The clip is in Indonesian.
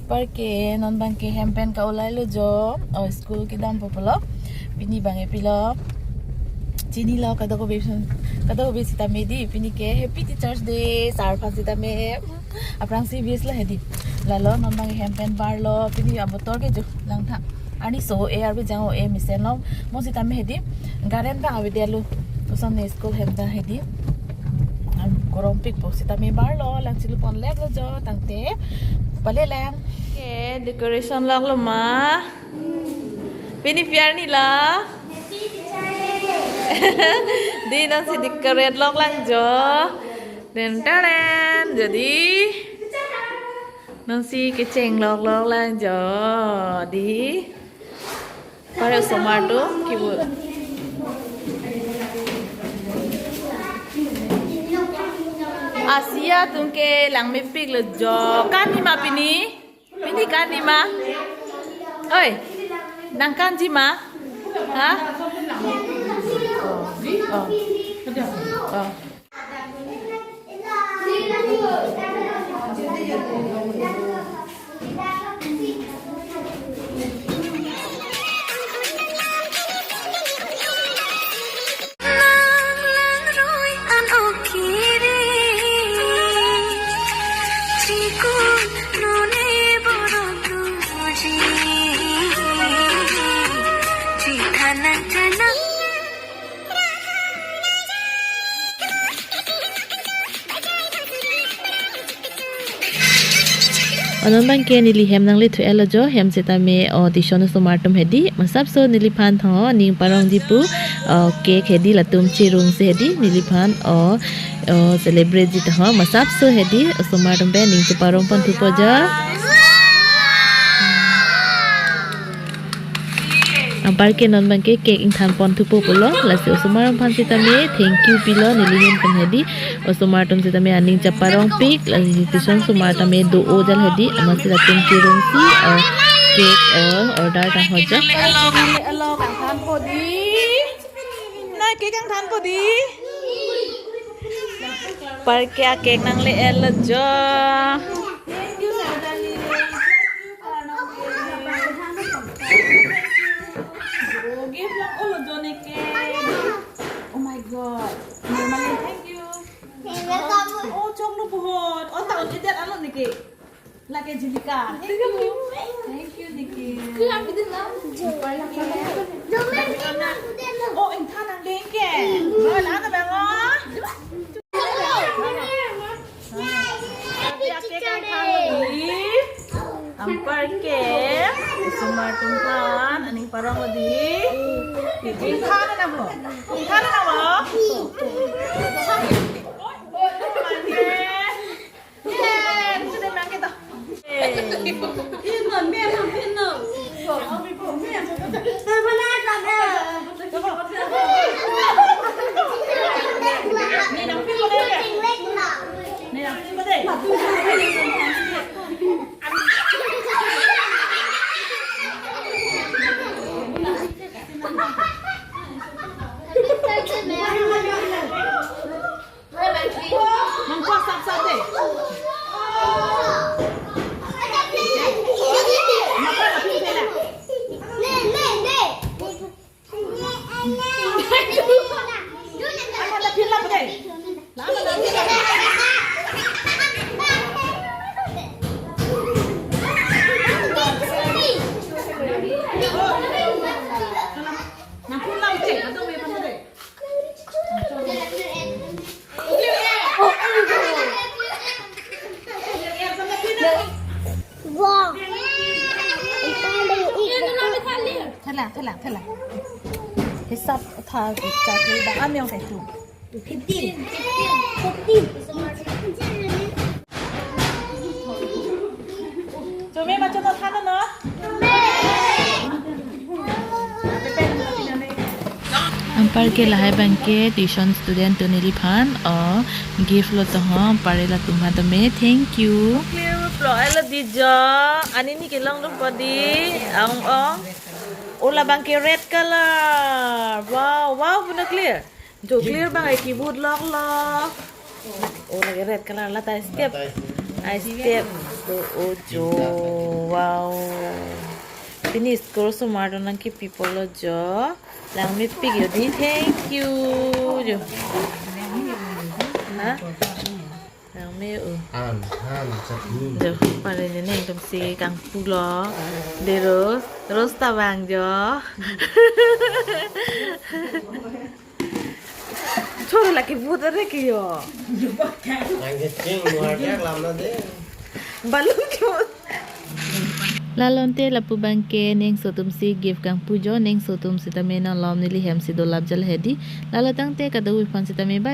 Porque non bangke hempen ka ulai lo jo o school ki dam popolo pini bange pilo chini lo kada ko besin tame di pini ke happy teachers day sar phasi tame aprang CBS la hedi lalo non bangke hempen bar lo pini abotor ke jo lang tha ani so e arbe jango e misen lo mo si tame hedi garen ba abe delu usan school hemda hedi korom pik po si tame bar lo lang silu pon leg lo jo tangte pale lang ke decoration lang lo ma pini piar ni la di nang si decorate log lang jo dan taren jadi nang si keceng log lang jo di pare somato kibul Asia tungke lang mipik lo jo kan ni ma pini kan ni ma oi nang kan ji ma ha oh Anon bang ke nili hem nang le thu elo jo hem seta me audition so martum hedi masap so nili phan tho ning parong dipu cake hedi latum chirung se hedi nili phan celebrate ji tho masap so hedi so martum be ning parong pon thu po ja ampar ke non bang ke cake ing than pon thu po polo la se so martum phan seta me thank you pilo nili hem pen hedi so martum seta me aning chaparong pik la tisong so martum me do ojal hedi amasi latum chirung si cake order ta ho ja alo kang than po di na cake kang than po di par ke cake nang le elo jo oh my god normally thank you oh chokno pohon oh taon idet alon niki lagi jilika thank you niki klam bidin na oh ing than ang ding ke rồi lá na bang o ampar ke sumar tungkan aning parang odi ing than na mo Thế là cái sắp thà chặt lấy bã miêu phải thủ cái tiền cho mẹ mà cho nó than nó ampar ke lahai banke tuition student to nili phan gift lo to ha parela tumha tame thank you clear flow ala di ja ani ni ke long dum padi ong ola bangke red color wow benar clear jo clear bang ai keyboard lock oh lagi red color la ta step So ojo, wow. Finish course mardo nang ki people jo. Lang mi pig yo di thank you jo. Ha? Lang mi Han chetlo. jo. Pada je neng tum si kang pulo. De ros tabang jo. Choro laki puta re ki yo. ngchinghon làm nó thế. Balon kyo. Lalonte lapu bangke neng sotum si give kang pujo neng sotum sitame na lom nili hem si dolap jal hedi lalatang te kada wifan sitame bye.